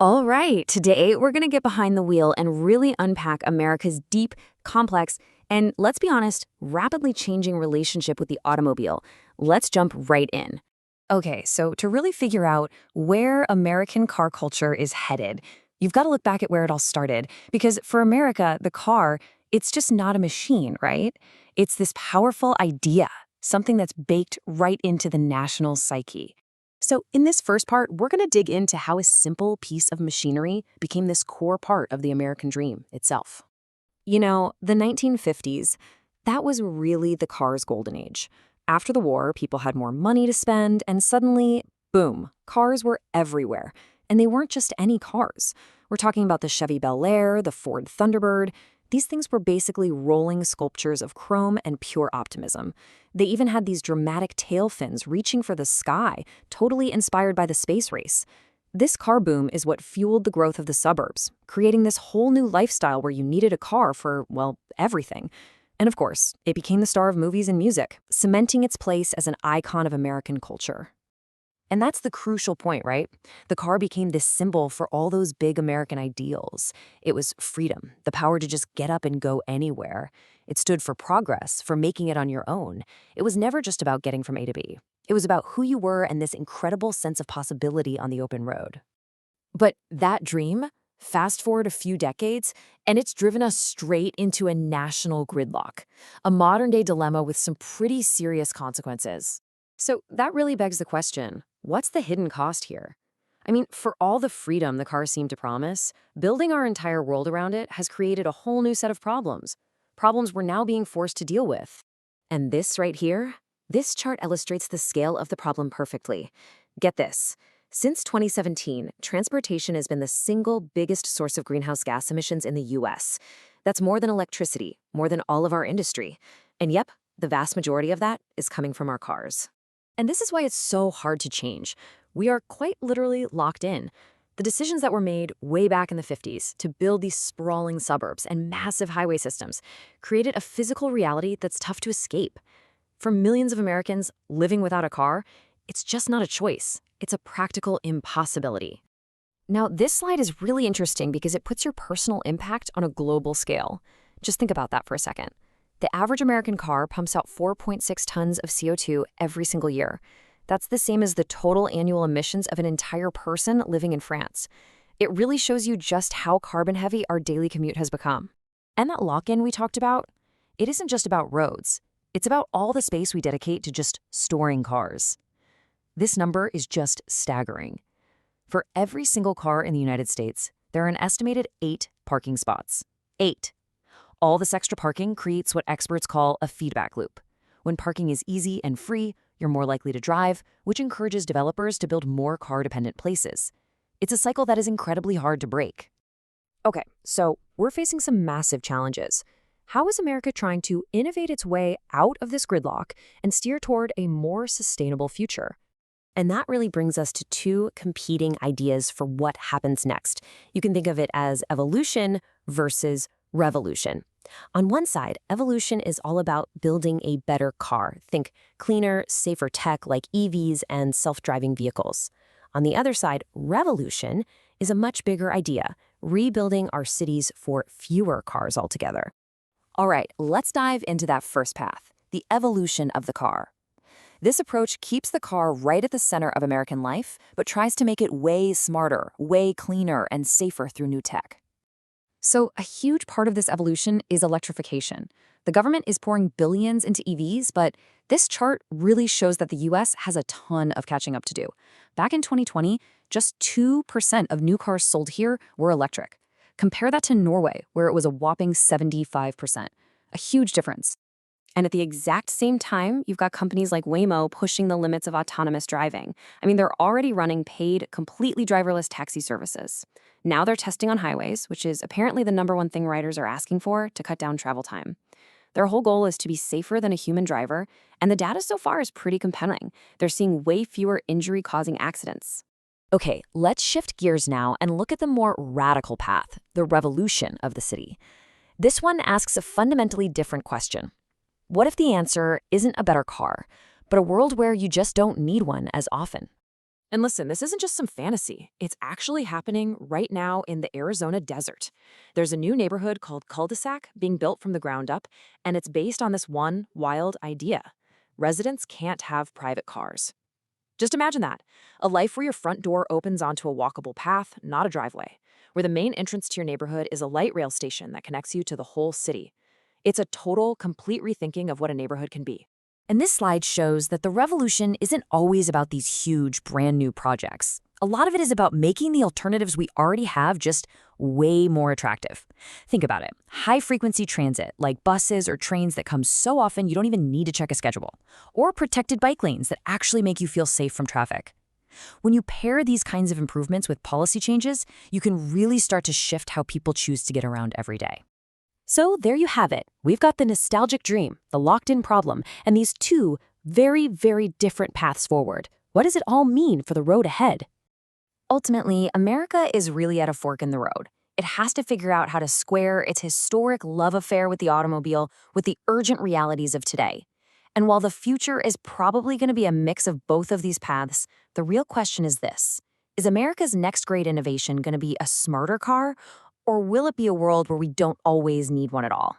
All right, today we're going to get behind the wheel and really unpack America's deep, complex, and let's be honest, rapidly changing relationship with the automobile. Let's jump right in. Okay, so to really figure out where American car culture is headed, you've got to look back at where it all started. Because for America, the car, it's just not a machine, right? It's this powerful idea, something that's baked right into the national psyche. So, in this first part, we're going to dig into how a simple piece of machinery became this core part of the American dream itself. The 1950s, that was really the car's golden age. After the war, people had more money to spend, and suddenly, boom, cars were everywhere. And they weren't just any cars. We're talking about the Chevy Bel Air, the Ford Thunderbird. These things were basically rolling sculptures of chrome and pure optimism. They even had these dramatic tail fins reaching for the sky, totally inspired by the space race. This car boom is what fueled the growth of the suburbs, creating this whole new lifestyle where you needed a car for, well, everything. And of course, it became the star of movies and music, cementing its place as an icon of American culture. And that's the crucial point, right? The car became this symbol for all those big American ideals. It was freedom, the power to just get up and go anywhere. It stood for progress, for making it on your own. It was never just about getting from A to B. It was about who you were and this incredible sense of possibility on the open road. But that dream, fast forward a few decades, and it's driven us straight into a national gridlock, a modern-day dilemma with some pretty serious consequences. So that really begs the question, what's the hidden cost here? I mean, for all the freedom the cars seem to promise, building our entire world around it has created a whole new set of problems. Problems we're now being forced to deal with. And this right here, this chart illustrates the scale of the problem perfectly. Get this. Since 2017, transportation has been the single biggest source of greenhouse gas emissions in the US. That's more than electricity, more than all of our industry. And yep, the vast majority of that is coming from our cars. And this is why it's so hard to change. We are quite literally locked in. The decisions that were made way back in the 50s to build these sprawling suburbs and massive highway systems created a physical reality that's tough to escape. For millions of Americans living without a car, it's just not a choice. It's a practical impossibility. Now, this slide is really interesting because it puts your personal impact on a global scale. Just think about that for a second. The average American car pumps out 4.6 tons of CO2 every single year. That's the same as the total annual emissions of an entire person living in France. It really shows you just how carbon-heavy our daily commute has become. And that lock-in we talked about, it isn't just about roads. It's about all the space we dedicate to just storing cars. This number is just staggering. For every single car in the United States, there are an estimated 8 parking spots. 8. All this extra parking creates what experts call a feedback loop. When parking is easy and free, you're more likely to drive, which encourages developers to build more car-dependent places. It's a cycle that is incredibly hard to break. Okay, so we're facing some massive challenges. How is America trying to innovate its way out of this gridlock and steer toward a more sustainable future? And that really brings us to two competing ideas for what happens next. You can think of it as evolution versus revolution. On one side, evolution is all about building a better car. Think cleaner, safer tech like EVs and self-driving vehicles. On the other side, revolution is a much bigger idea, rebuilding our cities for fewer cars altogether. All right, let's dive into that first path, the evolution of the car. This approach keeps the car right at the center of American life, but tries to make it way smarter, way cleaner, and safer through new tech. So a huge part of this evolution is electrification. The government is pouring billions into EVs, but this chart really shows that the US has a ton of catching up to do. Back in 2020, just 2% of new cars sold here were electric. Compare that to Norway, where it was a whopping 75%. A huge difference. And at the exact same time, you've got companies like Waymo pushing the limits of autonomous driving. I mean, they're already running paid, completely driverless taxi services. Now they're testing on highways, which is apparently the #1 thing riders are asking for to cut down travel time. Their whole goal is to be safer than a human driver, and the data so far is pretty compelling. They're seeing way fewer injury-causing accidents. Okay, let's shift gears now and look at the more radical path, the revolution of the city. This one asks a fundamentally different question. What if the answer isn't a better car, but a world where you just don't need one as often? And listen, this isn't just some fantasy. It's actually happening right now in the Arizona desert. There's a new neighborhood called Cul-de-sac being built from the ground up, and it's based on this one wild idea. Residents can't have private cars. Just imagine that, a life where your front door opens onto a walkable path, not a driveway, where the main entrance to your neighborhood is a light rail station that connects you to the whole city. It's a total, complete rethinking of what a neighborhood can be. And this slide shows that the revolution isn't always about these huge, brand new projects. A lot of it is about making the alternatives we already have just way more attractive. Think about it. High-frequency transit, like buses or trains that come so often you don't even need to check a schedule. Or protected bike lanes that actually make you feel safe from traffic. When you pair these kinds of improvements with policy changes, you can really start to shift how people choose to get around every day. So there you have it. We've got the nostalgic dream, the locked-in problem, and these two very, very different paths forward. What does it all mean for the road ahead? Ultimately, America is really at a fork in the road. It has to figure out how to square its historic love affair with the automobile with the urgent realities of today. And while the future is probably going to be a mix of both of these paths, the real question is this: is America's next great innovation going to be a smarter car, or will it be a world where we don't always need one at all?